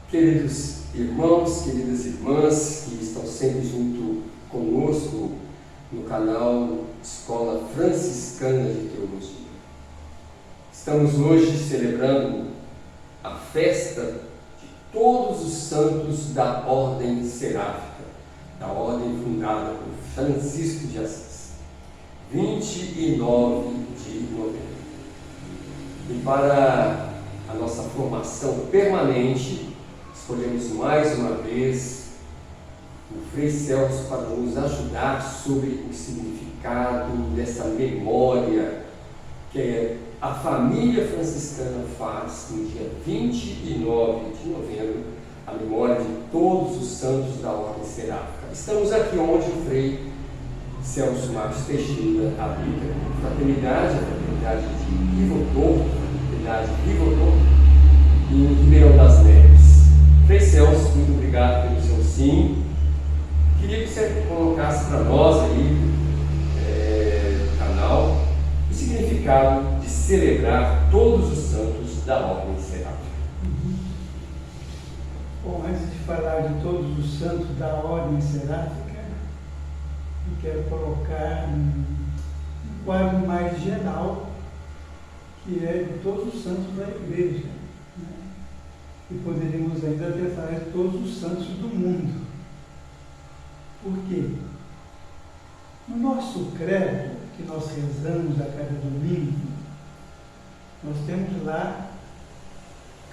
Queridos irmãos, queridas irmãs que estão sempre junto conosco no canal Escola Franciscana de Teologia. Estamos hoje celebrando a festa de todos os santos da Ordem Seráfica, da ordem fundada por Francisco de Assis, 29 de novembro. E para a nossa formação permanente, escolhemos mais uma vez o Frei Celso para nos ajudar sobre o significado dessa memória que a família franciscana faz no dia 29 de novembro, a memória de todos os santos da Ordem Seráfica. Estamos aqui onde o Frei Celso Marcos Teixeira habita, a fraternidade de Rivo Torto, em Ribeirão das Neves. Frei Celso, muito obrigado pelo seu sim. Queria que você colocasse para nós aí, no canal, o significado de celebrar todos os santos da Ordem Seráfica. Bom, antes de falar de todos os santos da Ordem Seráfica, eu quero colocar um quadro mais geral, que é de todos os santos da Igreja. E poderíamos ainda até falar de todos os santos do mundo. Por quê? No nosso credo, que nós rezamos a cada domingo, nós temos lá,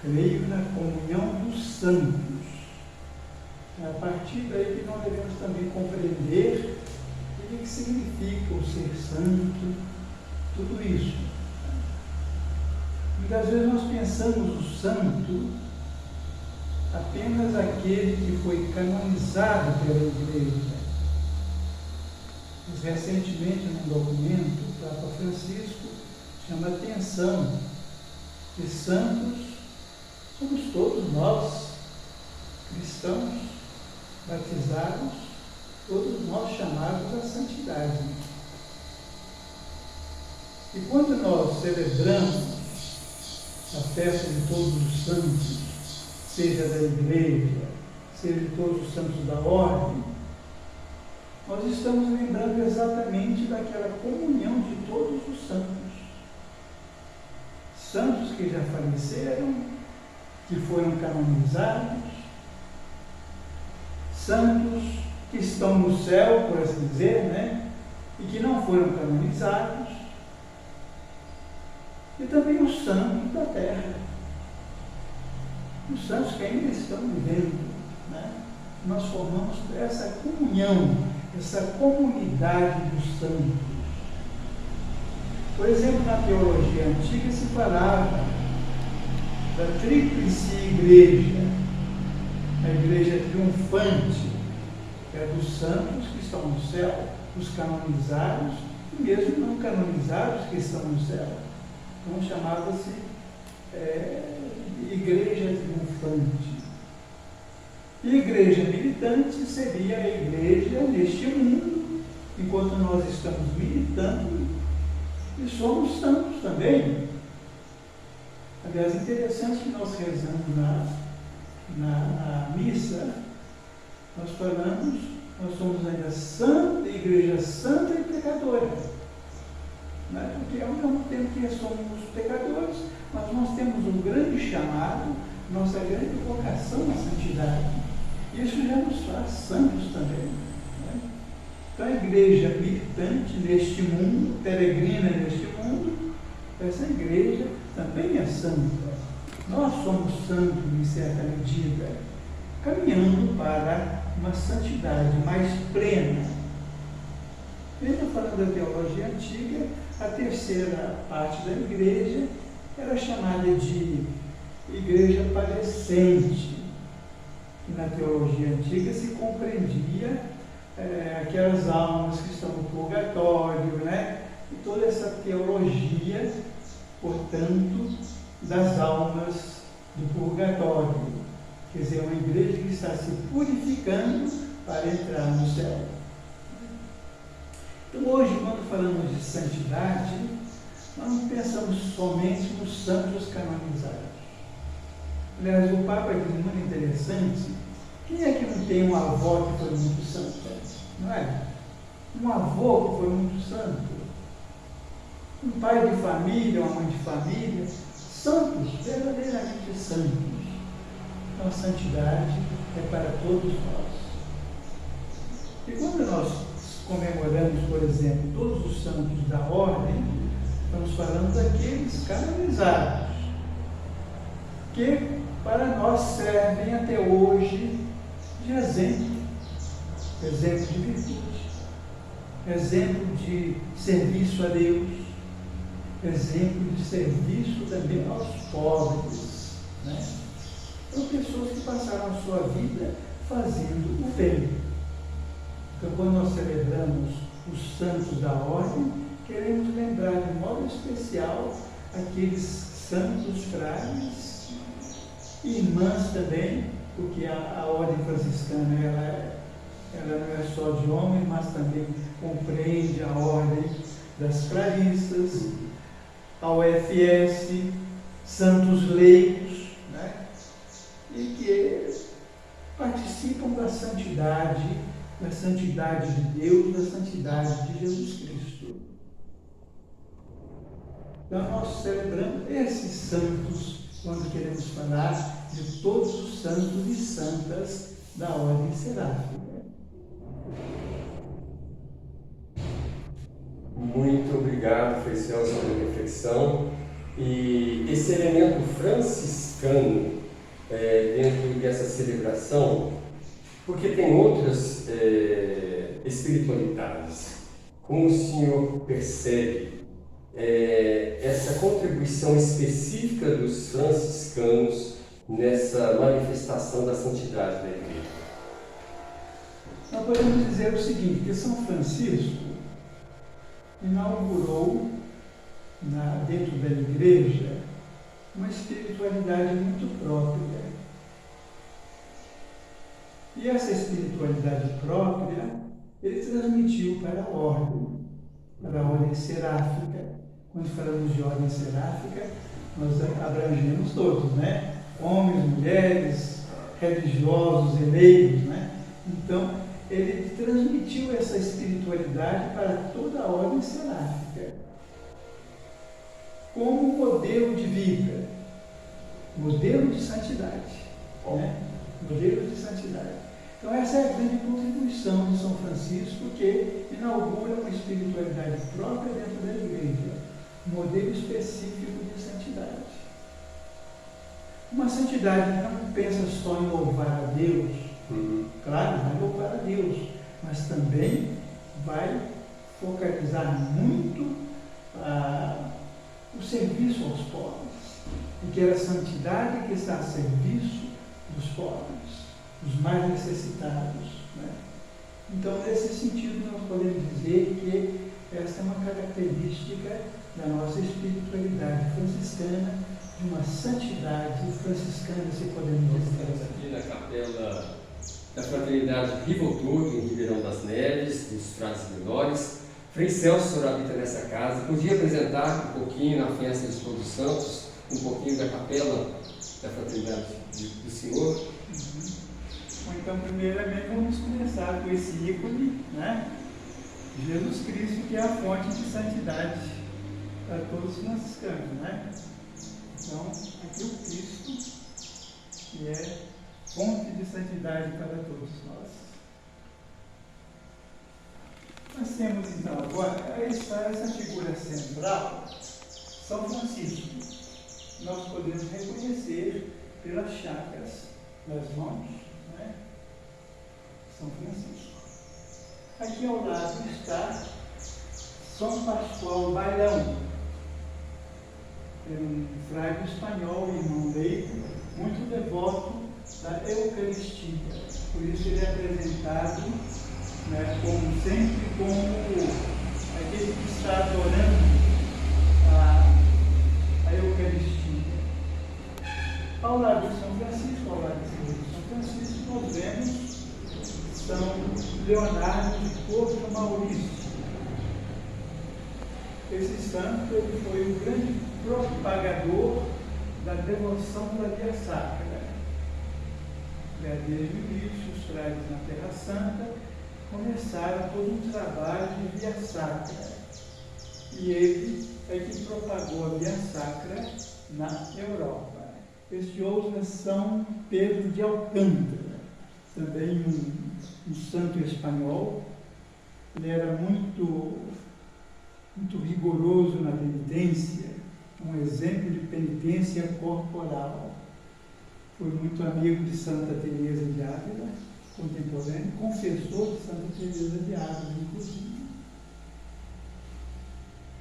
creio na comunhão dos santos. É a partir daí que nós devemos também compreender o que significa o ser santo, tudo isso. Muitas vezes nós pensamos o santo apenas aquele que foi canonizado pela Igreja. Mas recentemente, num documento, o Papa Francisco chama a atenção que santos somos todos nós, cristãos, batizados, todos nós chamados à santidade. E quando nós celebramos a festa de todos os santos, seja da Igreja, seja de todos os santos da Ordem, nós estamos lembrando exatamente daquela comunhão de todos os santos. Santos que já faleceram, que foram canonizados, santos que estão no céu, por assim dizer, e que não foram canonizados, e também os santos da terra. Os santos que ainda estão vivendo, nós formamos essa comunhão, essa comunidade dos santos. Por exemplo, na teologia antiga se falava da tríplice igreja, a igreja triunfante, que é dos santos que estão no céu, os canonizados e mesmo não canonizados que estão no céu. Então chamava-se igreja triunfante. E igreja militante seria a igreja neste mundo, enquanto nós estamos militando e somos santos também. Aliás, interessante que nós rezamos na missa, nós falamos, nós somos ainda santa, igreja santa e pecadora. Porque ao mesmo tempo que somos pecadores, mas nós temos um grande chamado, nossa grande vocação à santidade. Isso já nos faz santos também. Então a igreja militante neste mundo, peregrina neste mundo, essa igreja também é santa. Nós somos santos em certa medida, caminhando para uma santidade mais plena. Mesmo falando da teologia antiga, a terceira parte da igreja era chamada de igreja padecente. E na teologia antiga se compreendia aquelas almas que estão no purgatório, e toda essa teologia, portanto, das almas do purgatório. Quer dizer, uma igreja que está se purificando para entrar no céu. Então hoje, quando falamos de santidade, nós não pensamos somente nos santos canonizados. Aliás, o Papa diz muito interessante, quem é que não tem um avó que foi muito santo? Não é? Um avô que foi muito santo, um pai de família, uma mãe de família, santos, verdadeiramente santos. Então a santidade é para todos nós. E quando nós comemoramos, por exemplo, todos os santos da ordem, estamos falando daqueles canonizados, que para nós servem até hoje de exemplo de virtude, exemplo de serviço a Deus, exemplo de serviço também aos pobres, né? São pessoas que passaram a sua vida fazendo o bem. Então, quando nós celebramos os santos da ordem, queremos lembrar de modo especial aqueles santos frades, irmãs também, porque a ordem franciscana ela não é só de homens, mas também compreende a ordem das clarisas, a UFS, santos leigos, né? E que participam da santidade de Deus, da santidade de Jesus Cristo. Então nós celebramos esses santos quando queremos falar de todos os santos e santas da ordem seráfica. Muito obrigado, Frei Celso, pela reflexão. E esse elemento franciscano dentro dessa celebração, porque tem outras espiritualidades. Como o senhor percebe essa contribuição específica dos franciscanos nessa manifestação da santidade da Igreja? Nós podemos dizer o seguinte, que São Francisco inaugurou dentro da Igreja uma espiritualidade muito própria. E essa espiritualidade própria ele transmitiu para a ordem seráfica. Quando falamos de ordem seráfica, nós abrangemos todos, né? Homens, mulheres, religiosos, leigos, né? Então, ele transmitiu essa espiritualidade para toda a ordem seráfica, como modelo de vida, modelo de santidade, né? Modelo de santidade. Então essa é a grande contribuição de São Francisco, que inaugura uma espiritualidade própria dentro da Igreja, um modelo específico de santidade. Uma santidade que não pensa só em louvar a Deus, claro, vai louvar a Deus, mas também vai focalizar muito o serviço aos pobres, porque é a santidade que está a serviço dos pobres, dos mais necessitados, né? Então, nesse sentido, nós podemos dizer que essa é uma característica da nossa espiritualidade franciscana, de uma santidade franciscana, se podemos dizer. Nós estamos aqui na capela da Fraternidade Rivotur, em Ribeirão das Neves, dos Frades Menores. Frei Celso, o senhor habita nessa casa. Podia apresentar um pouquinho na festa de Todos os Santos, um pouquinho da capela da Fraternidade do Senhor? Então, primeiramente, vamos começar com esse ícone, né? Jesus Cristo, que é a fonte de santidade para todos os franciscanos, né? Então, aqui o Cristo, que é fonte de santidade para todos nós. Nós temos, então, agora, essa figura central, São Francisco. Nós podemos reconhecer pelas chagas das mãos, né? São Francisco. Aqui ao lado está São Pascoal Bailão, é um frade espanhol, irmão leigo, muito devoto da Eucaristia. Por isso ele é apresentado, né, sempre como aquele que está adorando a Eucaristia. Ao lado de São Francisco, ao lado de São Francisco, nós vemos São Leonardo de Porto Maurício. Esse santo ele foi um grande propagador da devoção da Via Sacra. Desde o início, os frades na Terra Santa começaram todo um trabalho de Via Sacra. E ele é que propagou a Via Sacra na Europa. Este outro é São Pedro de Alcântara, também um santo espanhol. Ele era muito rigoroso na penitência, um exemplo de penitência corporal. Foi muito amigo de Santa Teresa de Ávila, contemporâneo, confessor de Santa Teresa de Ávila, inclusive.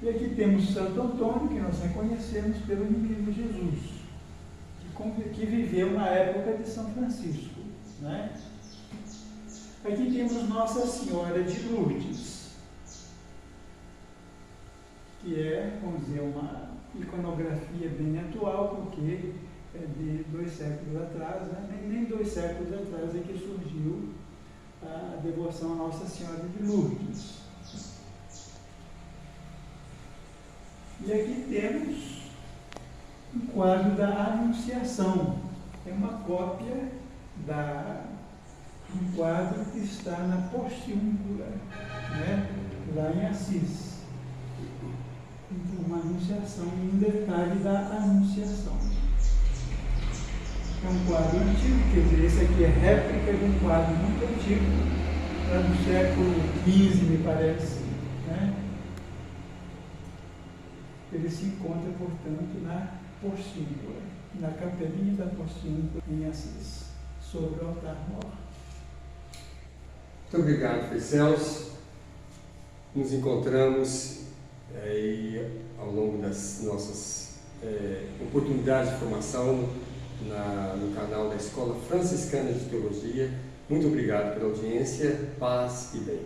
E aqui temos Santo Antônio, que nós reconhecemos pelo menino Jesus, que viveu na época de São Francisco, né? Aqui temos Nossa Senhora de Lourdes, que é, vamos dizer, uma iconografia bem atual, porque é de 2 séculos atrás, né? Nem 2 séculos atrás é que surgiu a devoção a Nossa Senhora de Lourdes. E aqui temos um quadro da Anunciação. É uma cópia um quadro que está na Porciúncula, né? Lá em Assis. Então, uma anunciação, um detalhe da Anunciação. É um quadro antigo, quer dizer, esse aqui é réplica de um quadro muito antigo, do século XV, me parece, né? Ele se encontra, portanto, na Porciúncula, na capelinha da Porciúncula, em Assis, sobre o altar-mor. Muito obrigado, Frei Celso. Nos encontramos ao longo das nossas oportunidades de formação no canal da Escola Franciscana de Teologia. Muito obrigado pela audiência, paz e bem.